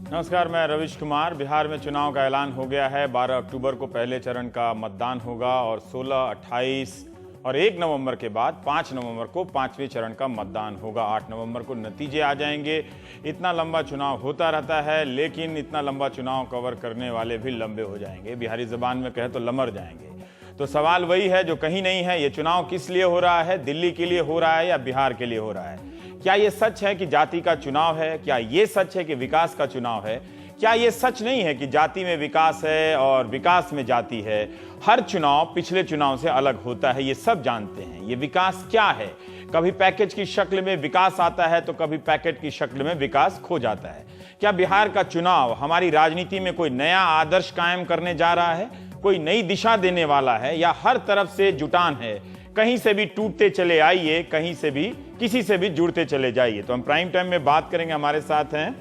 नमस्कार, मैं रविश कुमार। बिहार में चुनाव का ऐलान हो गया है। 12 अक्टूबर को पहले चरण का मतदान होगा और 16, 28 और 1 नवंबर के बाद 5 नवंबर को 5वें चरण का मतदान होगा। 8 नवंबर को नतीजे आ जाएंगे। इतना लंबा चुनाव होता रहता है, लेकिन इतना लंबा चुनाव कवर करने वाले भी लंबे हो जाएंगे। बिहारी ज़बान में कहे तो लमर जाएंगे। तो सवाल वही है जो कहीं नहीं है, ये चुनाव किस लिए हो रहा है? दिल्ली के लिए हो रहा है या बिहार के लिए हो रहा है? क्या ये सच है कि जाति का चुनाव है? क्या ये सच है कि विकास का चुनाव है? क्या ये सच नहीं है कि जाति में विकास है और विकास में जाति है? हर चुनाव पिछले चुनाव से अलग होता है, ये सब जानते हैं। ये विकास क्या है? कभी पैकेज की शक्ल में विकास आता है तो कभी पैकेट की शक्ल में विकास खो जाता है। क्या बिहार का चुनाव हमारी राजनीति में कोई नया आदर्श कायम करने जा रहा है, कोई नई दिशा देने वाला है, या हर तरफ से जुटान है? कहीं से भी टूटते चले आइए, कहीं से भी किसी से भी जुड़ते चले जाइए। तो हम प्राइम टाइम में बात करेंगे। हमारे साथ हैं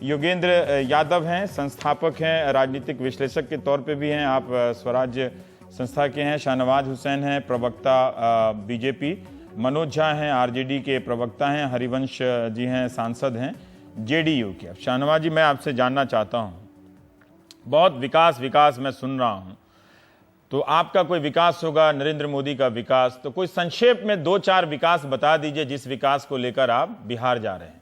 योगेंद्र यादव, हैं संस्थापक हैं, राजनीतिक विश्लेषक के तौर पे भी हैं। आप स्वराज्य संस्था के हैं। शाहनवाज हुसैन हैं, प्रवक्ता बीजेपी। मनोज झा हैं, आरजेडी के प्रवक्ता हैं। हरिवंश जी हैं, सांसद हैं जेडीयू के। अब शाहनवाज जी, मैं आपसे जानना चाहता हूँ, बहुत विकास विकास मैं सुन रहा हूँ, तो आपका कोई विकास होगा, नरेंद्र मोदी का विकास, तो कोई संक्षेप में 2-4 विकास बता दीजिए जिस विकास को लेकर आप बिहार जा रहे हैं।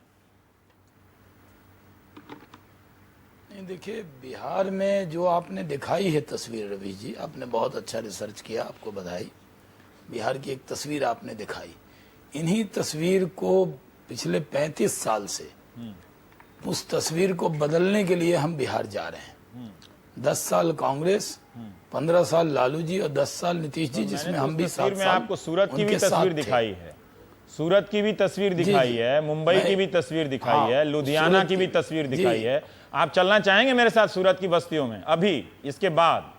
नहीं, देखिए, बिहार में जो आपने दिखाई है तस्वीर, रवि जी, आपने बहुत अच्छा रिसर्च किया, आपको बधाई। बिहार की एक तस्वीर आपने दिखाई। इन्हीं तस्वीर को पिछले 35 साल से उस तस्वीर को बदलने के लिए हम बिहार जा रहे हैं। 10 साल कांग्रेस, 15 साल लालू जी और 10 साल नीतीश जी, जिसमें हम भी 7 साल। आपको सूरत की भी तस्वीर दिखाई है, सूरत की भी तस्वीर दिखाई है, मुंबई की भी तस्वीर दिखाई है, लुधियाना की भी तस्वीर दिखाई है। आप चलना चाहेंगे मेरे साथ सूरत की बस्तियों में अभी, इसके बाद?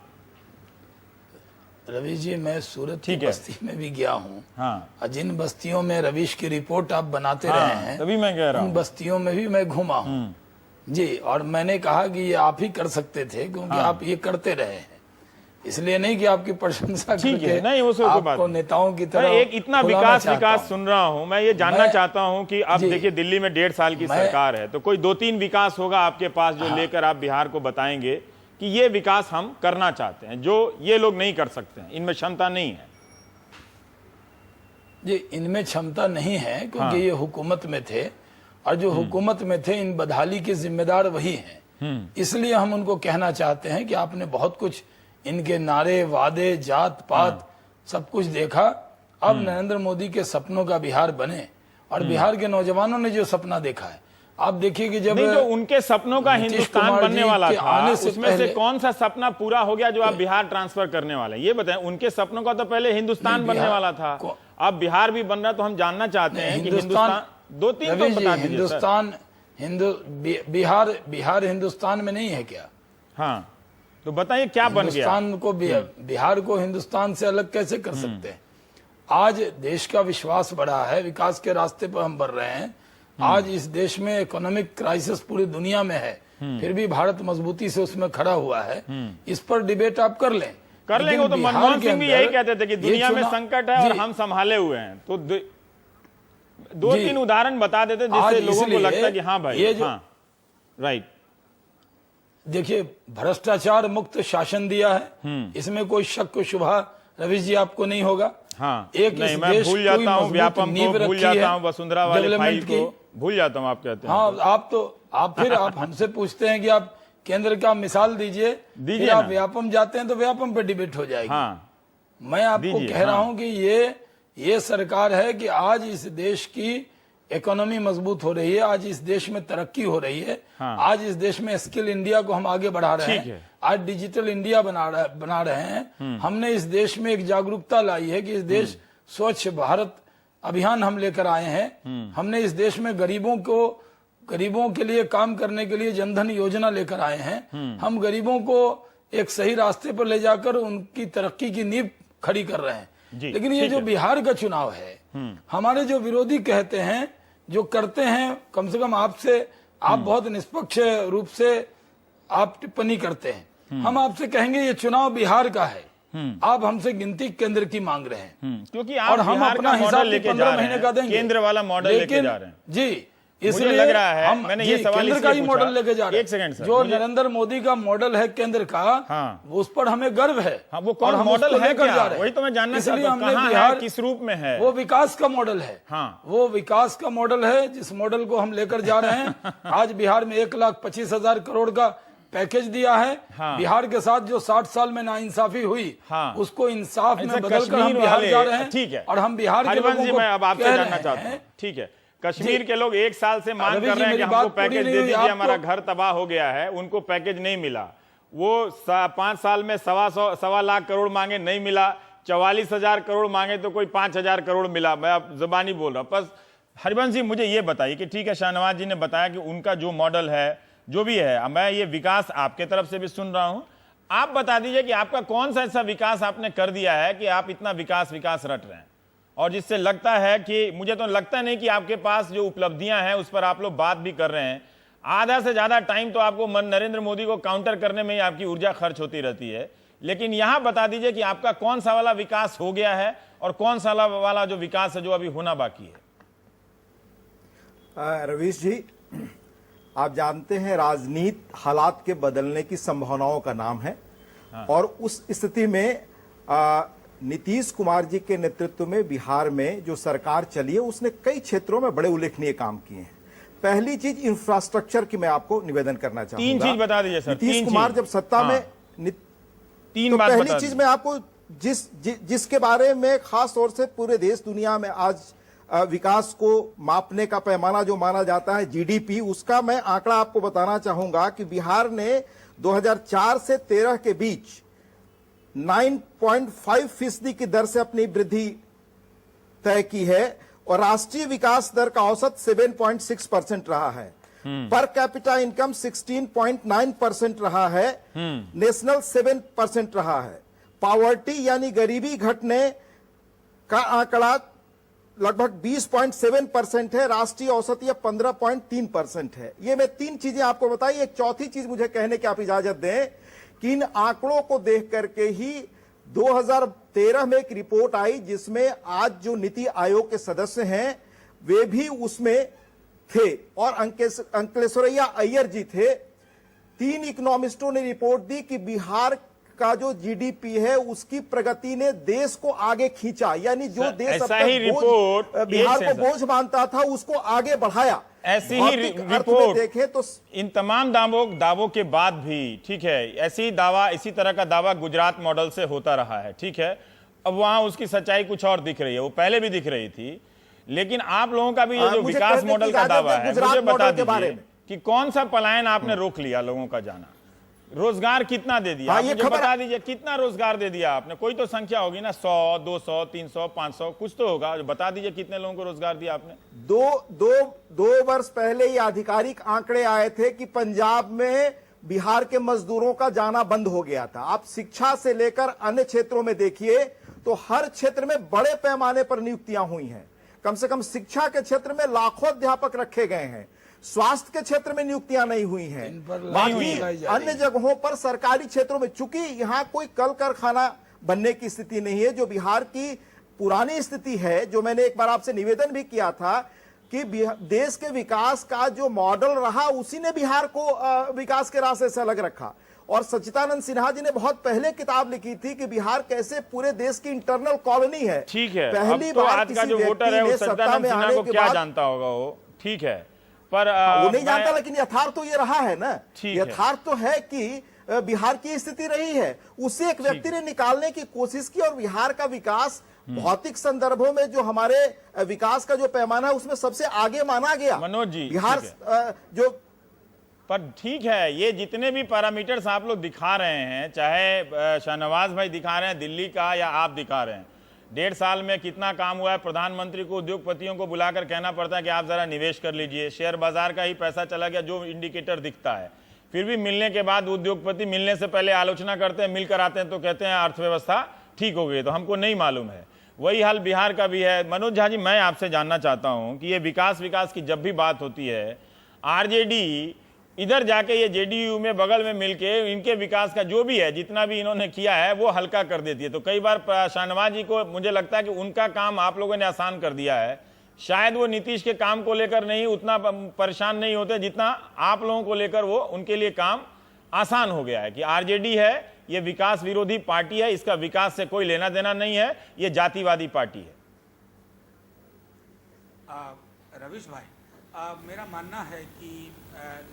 रवि जी, मैं सूरत की बस्ती में भी गया हूँ। हाँ। जिन बस्तियों में रविश की रिपोर्ट आप बनाते रहे हैं, तभी मैं कह रहा हूँ, उन बस्तियों में भी मैं घूमा हूँ जी। और मैंने कहा कि ये आप ही कर सकते थे, क्योंकि आप ये करते रहे हैं। इसलिए नहीं कि आपकी प्रशंसा करके नहीं, वो आपको नेताओं की तरह एक इतना विकास सुन रहा हूं। मैं ये जानना चाहता हूं कि अब देखिए, दिल्ली में 1.5 साल की सरकार है, तो कोई 2-3 विकास होगा आपके पास जो लेकर आप बिहार को बताएंगे कि ये विकास हम करना चाहते हैं, जो ये लोग नहीं कर सकते हैं, इनमें क्षमता नहीं है। जी, इनमें क्षमता नहीं है, क्योंकि ये हुकूमत में थे, और जो हुकूमत में थे, इन बदहाली के जिम्मेदार वही हैं। इसलिए हम उनको कहना चाहते हैं कि आपने बहुत कुछ, इनके नारे, वादे, जात पात सब कुछ देखा। अब नरेंद्र मोदी के सपनों का बिहार बने, और बिहार के नौजवानों ने जो सपना देखा है, आप देखिए कि जब जो उनके सपनों का हिंदुस्तान बनने वाला था, उसमें से कौन सा सपना पूरा हो गया जो आप बिहार ट्रांसफर करने वाले हैं? ये बताएं। उनके सपनों का तो पहले हिंदुस्तान बनने वाला था, अब बिहार भी बन रहा। तो हम जानना चाहते हैं कि हिंदुस्तान 2-3 तो बता दीजिए। हिंदुस्तान, बिहार हिंदुस्तान में नहीं है क्या? हाँ, तो बताइए क्या बन गया? हिंदुस्तान को, बिहार को हिंदुस्तान से अलग कैसे कर सकते हैं? आज देश का विश्वास बढ़ा है, विकास के रास्ते पर हम बढ़ रहे हैं। आज इस देश में इकोनॉमिक क्राइसिस पूरी दुनिया में है, फिर भी भारत मजबूती से उसमें खड़ा हुआ है। इस पर डिबेट आप कर लेंगे। तो मनमोहन सिंह भी यही कहते थे कि दुनिया में संकट है और हम संभाले हुए हैं। तो 2-3 उदाहरण बता देते जिससे लोगों को लगता है कि हाँ भाई, ये जो राइट। देखिए, भ्रष्टाचार मुक्त शासन दिया है, इसमें कोई शक शुबा रवि जी आपको नहीं होगा। हाँ, एक नहीं, मैं भूल जाता हूँ व्यापम को, भूल जाता हूँ वसुंधरा वाली फाइल को भूल जाता हूँ। आप कहते हैं हाँ, आप फिर आप हमसे पूछते हैं कि आप केंद्र का मिसाल दीजिए, फिर आप व्यापम जाते हैं तो व्यापम पे डिबेट हो जाएगी। हाँ, मैं आपको कह रहा हूँ कि ये सरकार है कि आज इस देश की इकोनॉमी मजबूत हो रही है, आज इस देश में तरक्की हो रही है। आज इस देश में स्किल इंडिया को हम आगे बढ़ा रहे हैं, आज डिजिटल इंडिया बना रहे हैं। हमने इस देश में एक जागरूकता लाई है कि इस देश स्वच्छ भारत अभियान हम लेकर आए हैं। हमने इस देश में गरीबों के लिए काम करने के लिए जनधन योजना लेकर आए हैं। हम गरीबों को एक सही रास्ते पर ले जाकर उनकी तरक्की की नींव खड़ी कर रहे हैं। लेकिन ये जो बिहार का चुनाव है, हमारे जो विरोधी कहते हैं, जो करते हैं, कम से कम आपसे, आप बहुत निष्पक्ष रूप से आप टिप्पणी करते हैं। हम आपसे कहेंगे ये चुनाव बिहार का है, आप हमसे गिनती केंद्र की मांग रहे हैं, क्योंकि और हम अपना हिसाब 15 महीने का देंगे, केंद्र वाला मॉडल लेके जा रहे हैं जी। मुझे लग रहा है हम मैंने ये सवाल केंद्र का ही इसलिए मॉडल पूछा। लेके जा रहे हैं। एक सेकंड सर, जो नरेंद्र मोदी का मॉडल है केंद्र का, हाँ। उस पर हमें गर्व है। हाँ, वो और कौन हम मॉडल उसको है लेकर क्या? जा रहे हैं। वही तो मैं जानना इसलिए चाहता हूं, हमने कहाँ है, बिहार, किस रूप में है? वो विकास का मॉडल है। हाँ। वो विकास का मॉडल है जिस मॉडल को हम लेकर जा रहे हैं। आज बिहार में 1,25,000 करोड़ का पैकेज दिया है। हाँ। बिहार के साथ जो 60 साल में नाइंसाफी हुई, हाँ। उसको इंसाफ में ऐसा बदलकर हम कश्मीर बिहार वाले- जा रहे हैं। ठीक है, और हम बिहार के हरिवंश लोगों जी को मैं अब आपसे कह जानना रहे चाहता हूँ, हैं। ठीक है, कश्मीर के लोग एक साल से मांग रवि कर जी, रहे हैं कि मेरी हमको बात पूरी पैकेज नहीं दे हुई, दीजिए, आपको- हमारा घर तबाह हो गया है। उनको पैकेज नहीं मिला। वो 5 साल में 1.25 लाख करोड़ मांगे, नहीं मिला। 44,000 करोड़ मांगे तो कोई 5,000 करोड़ मिला। मैं अब जुबानी बोल रहा हूं। बस हरिवंश जी मुझे ये बताइए कि ठीक है, शाहनवाज जी ने बताया कि उनका जो मॉडल है, जो भी है, मैं ये विकास आपके तरफ से भी सुन रहा हूं। आप बता दीजिए कि आपका कौन सा ऐसा विकास आपने कर दिया है कि आप इतना विकास रट रहे हैं, और जिससे लगता है कि, मुझे तो लगता नहीं कि आपके पास जो उपलब्धियां हैं उस पर आप लोग बात भी कर रहे हैं। आधा से ज्यादा टाइम तो आपको नरेंद्र मोदी को काउंटर करने में ही आपकी ऊर्जा खर्च होती रहती है। लेकिन यहां बता दीजिए कि आपका कौन सा वाला विकास हो गया है और कौन सा वाला जो विकास है जो अभी होना बाकी है। रवीश जी, आप जानते हैं राजनीति हालात के बदलने की संभावनाओं का नाम है। हाँ। और उस स्थिति में नीतीश कुमार जी के नेतृत्व में बिहार में जो सरकार चली है उसने कई क्षेत्रों में बड़े उल्लेखनीय काम किए हैं। पहली चीज इंफ्रास्ट्रक्चर की मैं आपको निवेदन करना चाहूंगा। 3 चीज बता दीजिए सर। नीतीश कुमार जब सत्ता में 3 तो बात पहली चीज मैं आपको जिसके बारे में खास तौर से पूरे देश दुनिया में आज विकास को मापने का पैमाना जो माना जाता है जीडीपी, उसका मैं आंकड़ा आपको बताना चाहूंगा कि बिहार ने 2004 से 13 के बीच 9.5% की दर से अपनी वृद्धि तय की है और राष्ट्रीय विकास दर का औसत 7.6% रहा है। पर कैपिटा इनकम 16.9% रहा है। नेशनल 7% रहा है। पॉवर्टी यानी गरीबी घटने का आंकड़ा लगभग 20.7% है। राष्ट्रीय औसत यह 15.3% है। ये मैं 3 चीजें आपको बताई। एक चौथी चीज मुझे कहने की आप इजाजत दें कि इन आंकड़ों को देख करके ही 2013 में एक रिपोर्ट आई जिसमें आज जो नीति आयोग के सदस्य हैं वे भी उसमें थे और अंकलेश्वरैया अय्यर जी थे। 3 इकोनॉमिस्टों ने रिपोर्ट दी कि बिहार का जो जीडीपी है उसकी प्रगति ने देश को आगे खींचा, यानी जो देश अब तक बिहार को बोझ मानता था उसको आगे बढ़ाया। ऐसी ही रिपोर्ट देखें तो इन तमाम दावों के बाद भी, ठीक है, इसी तरह का दावा गुजरात मॉडल से होता रहा है। ठीक है, अब वहां उसकी सच्चाई कुछ और दिख रही है, वो पहले भी दिख रही थी। लेकिन आप लोगों का भी ये जो विकास मॉडल का दावा है, मुझे बता दीजिए कि कौन सा पलायन आपने रोक लिया लोगों का जाना, रोजगार कितना दे दिया? मुझे बता दीजिए कितना रोजगार दे दिया आपने? कोई तो संख्या होगी ना, 100, 200, 300, 500 कुछ तो होगा। बता दीजिए कितने लोगों को रोजगार दिया आपने? दो वर्ष पहले ये आधिकारिक आंकड़े आए थे कि पंजाब में बिहार के मजदूरों का जाना बंद हो गया था। आप शिक्षा से लेकर अन्य क्षेत्रों में देखिए तो हर क्षेत्र में बड़े पैमाने पर नियुक्तियां हुई हैं। कम से कम शिक्षा के क्षेत्र में लाखों अध्यापक रखे गए हैं। स्वास्थ्य के क्षेत्र में नियुक्तियां नहीं हुई हैं। बाकी अन्य जगहों पर सरकारी क्षेत्रों में, चूंकि यहां कोई कल कारखाना बनने की स्थिति नहीं है, जो बिहार की पुरानी स्थिति है, जो मैंने एक बार आपसे निवेदन भी किया था कि देश के विकास का जो मॉडल रहा उसी ने बिहार को विकास के रास्ते से अलग रखा। और सच्चिदानंद सिन्हा जी ने बहुत पहले किताब लिखी थी कि बिहार कैसे पूरे देश की इंटरनल कॉलोनी है। ठीक है, पहली बार आज का जो वोटर है वो सच्चिदानंद सिन्हा को क्या जानता होगा वो, ठीक है, पर वो नहीं जानता, लेकिन यथार्थ तो ये रहा है ना। यथार्थ तो है कि बिहार की स्थिति रही है, उसे एक व्यक्ति ने निकालने की कोशिश की और बिहार का विकास भौतिक संदर्भों में जो हमारे विकास का जो पैमाना है उसमें सबसे आगे माना गया। मनोज जी, बिहार जो, पर ठीक है, ये जितने भी पैरामीटर्स आप लोग दिखा रहे हैं, चाहे शाहनवाज भाई दिखा रहे हैं दिल्ली का या आप दिखा रहे हैं, 1.5 साल में कितना काम हुआ है। प्रधानमंत्री को उद्योगपतियों को बुलाकर कहना पड़ता है कि आप जरा निवेश कर लीजिए, शेयर बाजार का ही पैसा चला गया जो इंडिकेटर दिखता है। फिर भी मिलने के बाद उद्योगपति मिलने से पहले आलोचना करते हैं, मिलकर आते हैं तो कहते हैं अर्थव्यवस्था ठीक हो गई, तो हमको नहीं मालूम है। वही हाल बिहार का भी है। मनोज झा जी, मैं आपसे जानना चाहता हूं कि ये विकास की जब भी बात होती है, आरजेडी इधर जाके ये जेडीयू में बगल में मिलके इनके विकास का जो भी है, जितना भी इन्होंने किया है वो हल्का कर देती है। तो कई बार शाहनवाज जी को मुझे लगता है कि उनका काम आप लोगों ने आसान कर दिया है। शायद वो नीतीश के काम को लेकर नहीं उतना परेशान नहीं होते जितना आप लोगों को लेकर वो उनके लिए काम आसान हो गया है कि आरजेडी है, ये विकास विरोधी पार्टी है, इसका विकास से कोई लेना देना नहीं है, ये जातिवादी पार्टी है। रवीश भाई, मेरा मानना है कि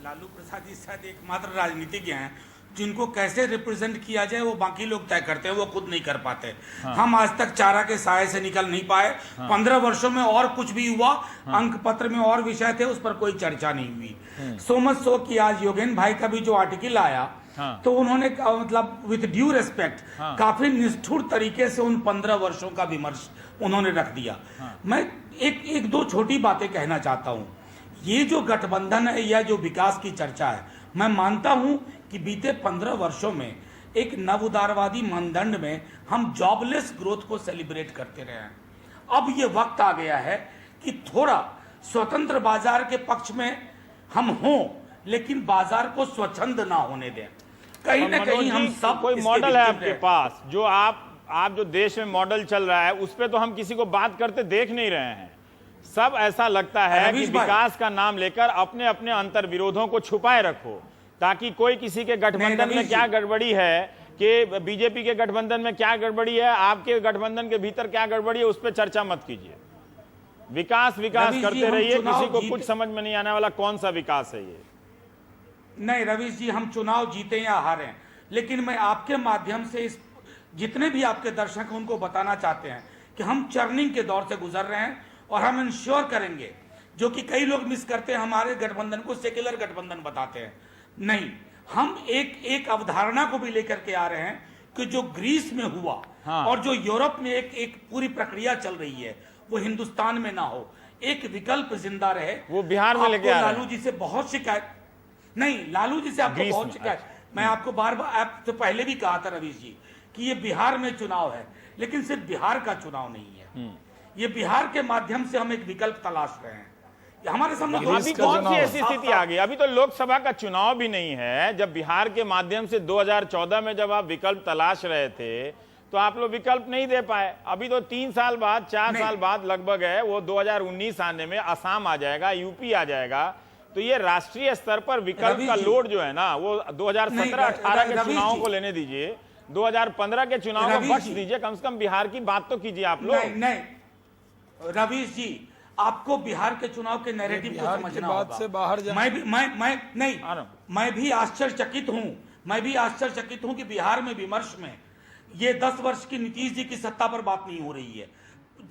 लालू प्रसाद जी शायद एकमात्र राजनीतिज्ञ हैं जिनको कैसे रिप्रेजेंट किया जाए वो बाकी लोग तय करते हैं, वो खुद नहीं कर पाते। हाँ। हम आज तक चारा के साए से निकल नहीं पाए। हाँ। 15 वर्षों में और कुछ भी हुआ। हाँ। अंक पत्र में और विषय थे, उस पर कोई चर्चा नहीं हुई। सो मच सो कि आज योगेन भाई का भी जो आर्टिकल आया, हाँ। तो उन्होंने मतलब विद ड्यू रेस्पेक्ट काफी निष्ठुर तरीके से उन 15 वर्षों का विमर्श उन्होंने रख दिया। मैं एक दो छोटी बातें कहना चाहता हूं। ये जो गठबंधन है या जो विकास की चर्चा है, मैं मानता हूं कि बीते 15 वर्षों में एक नव उदारवादी मानदंड में हम जॉबलेस ग्रोथ को सेलिब्रेट करते रहे हैं। अब ये वक्त आ गया है कि थोड़ा स्वतंत्र बाजार के पक्ष में हम हों, लेकिन बाजार को स्वच्छंद ना होने दें। कहीं ना कहीं हम सब कोई मॉडल है आपके पास जो आप जो देश में मॉडल चल रहा है उस पर तो हम किसी को बात करते देख नहीं रहे हैं। सब ऐसा लगता है कि विकास का नाम लेकर अपने अपने अंतर विरोधों को छुपाए रखो, ताकि कोई किसी के गठबंधन में क्या गड़बड़ी है, कि बीजेपी के गठबंधन में क्या गड़बड़ी है, आपके गठबंधन के भीतर क्या गड़बड़ी है, उस पर चर्चा मत कीजिए। विकास करते रहिए। किसी को कुछ समझ में नहीं आने वाला कौन सा विकास है ये। नहीं रवीश जी, हम चुनाव जीते या हारें, लेकिन मैं आपके माध्यम से इस जितने भी आपके दर्शक हैं उनको बताना चाहते हैं कि हम चर्निंग के दौर से गुजर रहे हैं और हम इंश्योर करेंगे, जो कि कई लोग मिस करते हैं, हमारे गठबंधन को सेक्युलर गठबंधन बताते हैं। नहीं, हम एक अवधारणा को भी लेकर के आ रहे हैं कि जो ग्रीस में हुआ, हाँ। और जो यूरोप में एक पूरी प्रक्रिया चल रही है, वो हिंदुस्तान में ना हो, एक विकल्प जिंदा रहे। वो बिहार में लेके आ रहे हैं। लालू जी से बहुत शिकायत नहीं, लालू जी से आपको बहुत शिकायत। मैं आपको बार बार आपसे पहले भी कहा था रवीश जी कि ये बिहार में चुनाव है, लेकिन सिर्फ बिहार का चुनाव नहीं है। ये बिहार के माध्यम से हम एक विकल्प तलाश रहे हैं। हमारे सामने अभी कौन सी ऐसी स्थिति आ गई? अभी तो लोकसभा का चुनाव भी नहीं है। जब बिहार के माध्यम से 2014 में जब आप विकल्प तलाश रहे थे तो आप लोग विकल्प नहीं दे पाए। अभी तो 3 साल बाद 4 साल बाद लगभग है, वो 2019 आने में असम आ जाएगा, यूपी आ जाएगा। तो ये राष्ट्रीय स्तर पर विकल्प का लोड जो है ना, वो 2017-18 के चुनावों को लेने दीजिए, 2015 के चुनाव को बख्श दीजिए, कम से कम बिहार की बात तो कीजिए आप लोग। नहीं रवीश जी, आपको बिहार के चुनाव के नैरेटिव को समझना होगा। से बाहर मैं भी आश्चर्यचकित हूं कि बिहार में विमर्श में ये 10 वर्ष की नीतीश जी की सत्ता पर बात नहीं हो रही है।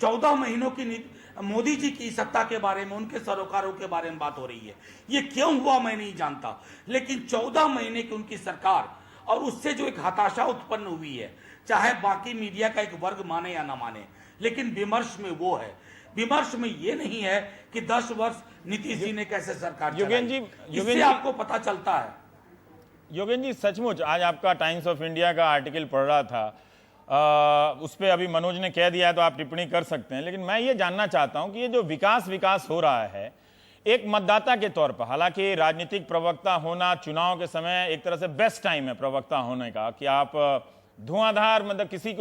14 महीनों की मोदी जी की सत्ता के बारे में, उनके सरोकारों के बारे में बात हो रही है। ये क्यों हुआ मैं नहीं जानता, लेकिन 14 महीने की उनकी सरकार और उससे जो एक हताशा उत्पन्न हुई है, चाहे बाकी मीडिया का एक वर्ग माने या ना माने, लेकिन विमर्श में वो है। विमर्श में ये नहीं है कि 10 वर्ष नीतीश जी ने कैसे सरकार चलाई। इससे आपको पता चलता है। योगेन जी, सचमुच आज आपका टाइम्स ऑफ इंडिया का आर्टिकल पढ़ रहा था, उस पर अभी मनोज ने कह दिया है तो आप टिप्पणी कर सकते हैं, लेकिन मैं ये जानना चाहता हूं कि ये जो विकास हो रहा है एक मतदाता के तौर पर, हालांकि राजनीतिक प्रवक्ता होना चुनाव के समय एक तरह से बेस्ट टाइम है प्रवक्ता होने का, कि आप धुआंधार मतलब किसी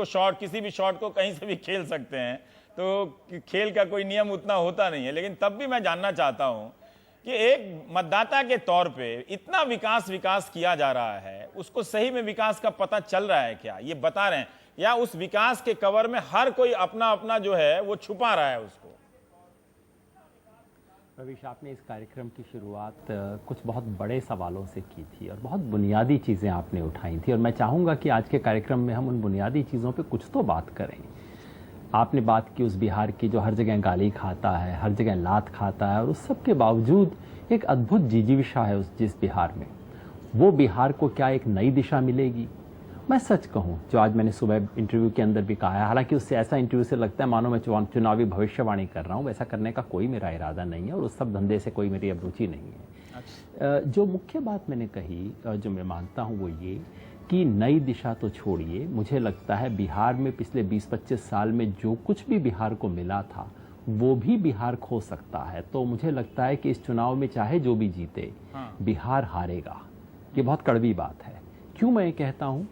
भी शॉट को कहीं से भी खेल सकते हैं, तो खेल का कोई नियम उतना होता नहीं है। लेकिन तब भी मैं जानना चाहता हूं कि एक मतदाता के तौर पे इतना विकास किया जा रहा है, उसको सही में विकास का पता चल रहा है क्या, ये बता रहे हैं, या उस विकास के कवर में हर कोई अपना अपना जो है वो छुपा रहा है उसको? रवीश, आपने इस कार्यक्रम की शुरुआत कुछ बहुत बड़े सवालों से की थी और बहुत बुनियादी चीज़ें आपने उठाई थी, और मैं चाहूँगा कि आज के कार्यक्रम में हम उन बुनियादी चीज़ों पे कुछ तो बात करें। आपने बात की उस बिहार की जो हर जगह गाली खाता है, हर जगह लात खाता है, और उस सब के बावजूद एक अद्भुत जिजीविषा है जिस बिहार में। वो बिहार को क्या एक नई दिशा मिलेगी? मैं सच कहूँ, जो आज मैंने सुबह इंटरव्यू के अंदर भी कहा है, हालांकि उससे ऐसा इंटरव्यू से लगता है मानो मैं चुनावी भविष्यवाणी कर रहा हूँ, वैसा करने का कोई मेरा इरादा नहीं है और उस सब धंधे से कोई मेरी अब रुचि नहीं है। अच्छा। जो मुख्य बात मैंने कही, जो मैं मानता हूँ, वो ये कि नई दिशा तो छोड़िए, मुझे लगता है बिहार में पिछले 20-25 साल में जो कुछ भी बिहार को मिला था वो भी बिहार खो सकता है। तो मुझे लगता है कि इस चुनाव में चाहे जो भी जीते, बिहार हारेगा। ये बहुत कड़वी बात है। क्यों मैं ये कहता हूँ?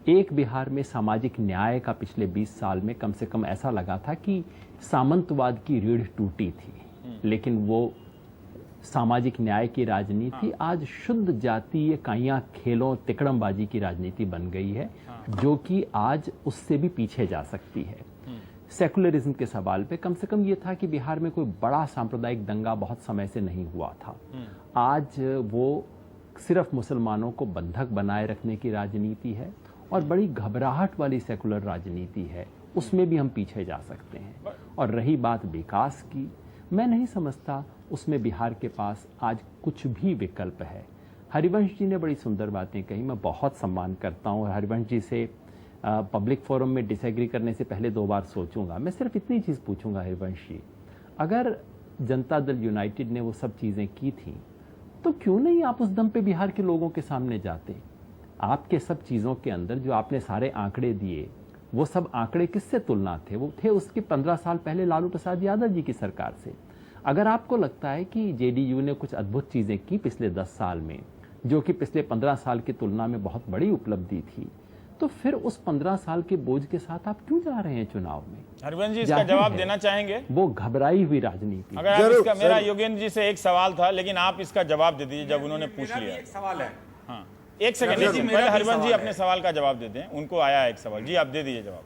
एक बिहार में सामाजिक न्याय का पिछले 20 साल में कम से कम ऐसा लगा था कि सामंतवाद की रीढ़ टूटी थी, लेकिन वो सामाजिक न्याय की राजनीति आज शुद्ध जातीय काइयां खेलों तिकड़मबाजी की राजनीति बन गई है, जो कि आज उससे भी पीछे जा सकती है। सेकुलरिज्म के सवाल पे कम से कम ये था कि बिहार में कोई बड़ा सांप्रदायिक दंगा बहुत समय से नहीं हुआ था। आज वो सिर्फ मुसलमानों को बंधक बनाए रखने की राजनीति है और बड़ी घबराहट वाली सेकुलर राजनीति है, उसमें भी हम पीछे जा सकते हैं। और रही बात विकास की, मैं नहीं समझता उसमें बिहार के पास आज कुछ भी विकल्प है। हरिवंश जी ने बड़ी सुंदर बातें कही, मैं बहुत सम्मान करता हूँ और हरिवंश जी से पब्लिक फोरम में डिसएग्री करने से पहले 2 बार सोचूंगा। मैं सिर्फ इतनी चीज़ पूछूंगा हरिवंश जी, अगर जनता दल यूनाइटेड ने वो सब चीज़ें की थी तो क्यों नहीं आप उस दम पे बिहार के लोगों के सामने जाते? आपके सब चीज़ों के अंदर जो आपने सारे आंकड़े दिए, वो सब आंकड़े किससे तुलना थे? वो थे उसके 15 साल पहले लालू प्रसाद यादव जी की सरकार से। अगर आपको लगता है कि जेडीयू ने कुछ अद्भुत चीज़ें की पिछले 10 साल में, जो कि पिछले 15 साल की तुलना में बहुत बड़ी उपलब्धि थी, तो फिर उस 15 साल के बोझ के साथ आप क्यों जा रहे हैं चुनाव में? हरिवंश जी इसका जवाब देना चाहेंगे? वो घबराई हुई राजनीति। अगर आप इसका, मेरा योगेंद्र जी से एक सवाल था, लेकिन आप इसका जवाब दे दीजिए जब उन्होंने पूछ लिया। एक सवाल है। हाँ, एक सेकंड, पहले हरिवंश जी अपने सवाल का जवाब देते हैं, उनको आया एक सवाल। जी आप दे दीजिए जवाब।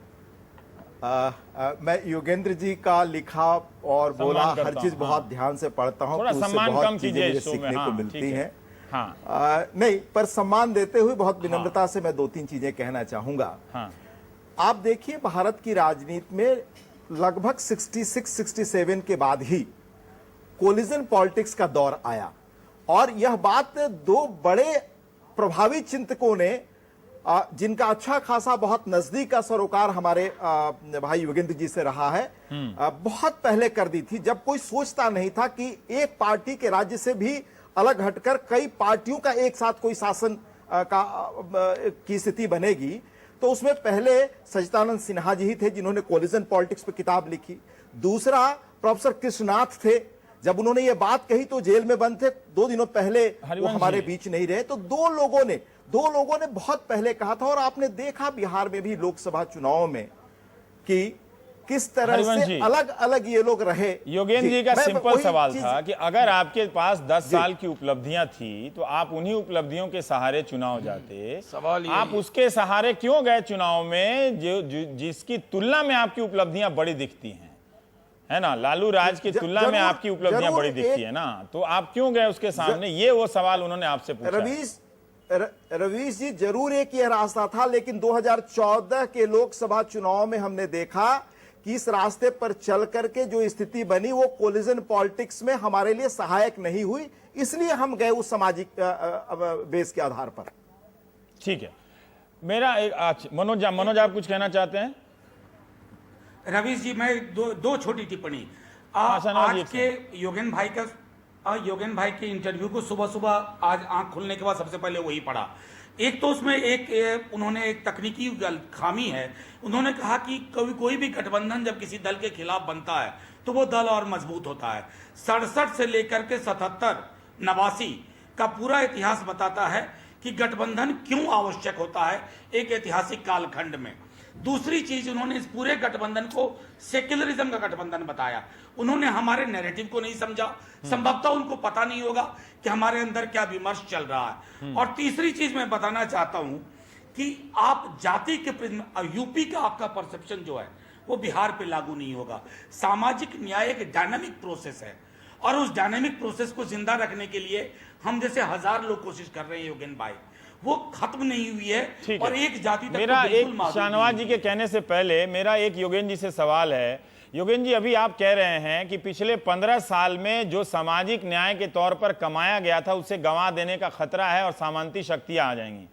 मैं योगेंद्र जी का लिखा और बोला हर चीज बहुत ध्यान से पढ़ता हूँ, थोड़ा सम्मान कम कीजिए मुझे इस शो में। सीखने हाँ, को मिलती हैं। हाँ। नहीं, पर सम्मान देते हुए बहुत विनम्रता से मैं 2-3 चीजें कहना चाहूंगा। हाँ। आप देखिए, भारत की राजनीति में लगभग 66-67 के बाद ही कोलिजन पॉलिटिक्स का दौर आया, और यह बात 2 बड़े प्रभावी चिंतकों ने, जिनका अच्छा खासा बहुत नजदीक का सरोकार हमारे भाई योगेंद्र जी से रहा है, बहुत पहले कर दी थी, जब कोई सोचता नहीं था कि एक पार्टी के राज्य से भी अलग हटकर कई पार्टियों का एक साथ कोई शासन की स्थिति बनेगी। तो उसमें पहले सच्चिदानंद सिन्हा जी ही थे जिन्होंने कोलिजन पॉलिटिक्स पर किताब लिखी। दूसरा प्रोफेसर कृष्णनाथ थे, जब उन्होंने ये बात कही तो जेल में बंद थे, 2 दिनों पहले वो हमारे बीच नहीं रहे। तो 2 लोगों ने बहुत पहले कहा था, और आपने देखा बिहार में भी लोकसभा चुनाव में कि किस तरह से अलग अलग ये लोग रहे। योगेंद्र जी का सिंपल सवाल था कि अगर आपके पास 10 साल की उपलब्धियां थी तो आप उन्हीं उपलब्धियों के सहारे चुनाव जाते। सवाल आप उसके सहारे क्यों गए चुनाव में जिसकी तुलना में आपकी उपलब्धियां बड़ी दिखती हैं, है ना? लालू राज की तुलना में आपकी उपलब्धियां बड़ी दिखती है ना, तो आप क्यों गए उसके सामने? ये वो सवाल उन्होंने आपसे पूछा। रवीश जी, जरूर एक यह रास्ता था, लेकिन 2014 के लोकसभा चुनाव में हमने देखा कि इस रास्ते पर चल करके जो स्थिति बनी वो कोलिजन पॉलिटिक्स में हमारे लिए सहायक नहीं हुई, इसलिए हम गए उस सामाजिक बेस के आधार पर। ठीक है, मेरा एक मनोज आप कुछ कहना चाहते हैं? रवीश जी, मैं दो छोटी टिप्पणी। आज के योगेंद्र भाई के इंटरव्यू को सुबह आज आंख खुलने के बाद सबसे पहले वही पढ़ा। एक तो उसमें उन्होंने एक तकनीकी खामी है। उन्होंने कहा कि कोई भी गठबंधन जब किसी दल के खिलाफ बनता है तो वो दल और मजबूत होता है। 67 से लेकर के 77, 89 का पूरा इतिहास बताता है कि गठबंधन क्यों आवश्यक होता है एक ऐतिहासिक कालखंड में। दूसरी चीज, उन्होंने इस पूरे गठबंधन को सेक्युलरिज्म का गठबंधन बताया। उन्होंने हमारे नैरेटिव को नहीं समझा, संभवतः उनको पता नहीं होगा कि हमारे अंदर क्या विमर्श चल रहा है। और तीसरी चीज मैं बताना चाहता हूं कि आप जाति के प्रिज्म, यूपी का आपका परसेप्शन जो है वो बिहार पे लागू नहीं होगा। सामाजिक न्याय एक डायनामिक प्रोसेस है, और उस डायनामिक प्रोसेस को जिंदा रखने के लिए हम जैसे 1000 लोग कोशिश कर रहे हैं योगेंद्र भाई, वो खत्म नहीं हुई है। और एक जाति तक मेरा एक शाहनवाज जी के कहने से पहले मेरा एक योगेंद्र जी से सवाल है। योगेंद्र जी, अभी आप कह रहे हैं कि पिछले 15 साल में जो सामाजिक न्याय के तौर पर कमाया गया था उसे गंवा देने का खतरा है और सामंती शक्तियां आ जाएंगी।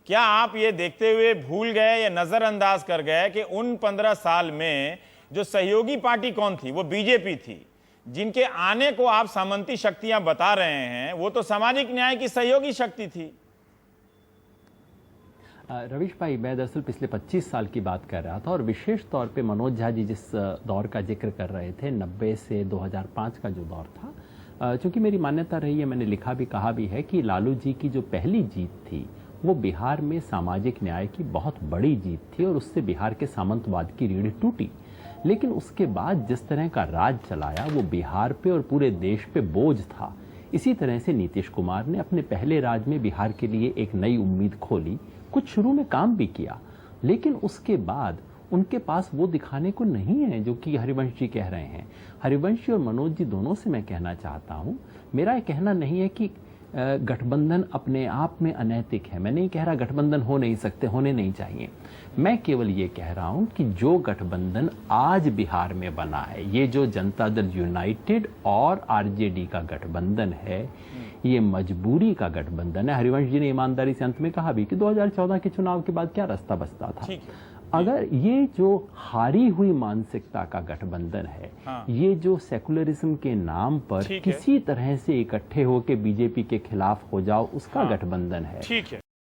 क्या आप ये देखते हुए भूल गए या नजरअंदाज कर गए कि उन 15 साल में जो सहयोगी पार्टी कौन थी? वो बीजेपी थी। जिनके आने को आप सामंती शक्तियां बता रहे हैं वो तो सामाजिक न्याय की सहयोगी शक्ति थी। रवीश भाई, मैं दरअसल पिछले 25 साल की बात कर रहा था, और विशेष तौर पे मनोज झा जी जिस दौर का जिक्र कर रहे थे, 90 से 2005 का जो दौर था, चूंकि मेरी मान्यता रही है, मैंने लिखा भी कहा भी है कि लालू जी की जो पहली जीत थी वो बिहार में सामाजिक न्याय की बहुत बड़ी जीत थी, और उससे बिहार के सामंतवाद की रीढ़ टूटी। लेकिन उसके बाद जिस तरह का राज चलाया वो बिहार पे और पूरे देश पे बोझ था। इसी तरह से नीतीश कुमार ने अपने पहले राज में बिहार के लिए एक नई उम्मीद खोली, कुछ शुरू में काम भी किया, लेकिन उसके बाद उनके पास वो दिखाने को नहीं है जो कि हरिवंश जी कह रहे हैं। हरिवंश जी और मनोज जी दोनों से मैं कहना चाहता हूं, मेरा ये कहना नहीं है कि गठबंधन अपने आप में अनैतिक है। मैं नहीं कह रहा गठबंधन हो नहीं सकते, होने नहीं चाहिए। मैं केवल ये कह रहा हूं कि जो गठबंधन आज बिहार में बना है, ये जो जनता दल यूनाइटेड और आरजेडी का गठबंधन है, ये मजबूरी का गठबंधन है। हरिवंश जी ने ईमानदारी से अंत में कहा भी कि 2014 के चुनाव के बाद क्या रास्ता बचता था। अगर ये जो हारी हुई मानसिकता का गठबंधन है, ये जो सेकुलरिज्म के नाम पर किसी तरह से इकट्ठे होकर बीजेपी के खिलाफ हो जाओ, उसका गठबंधन है,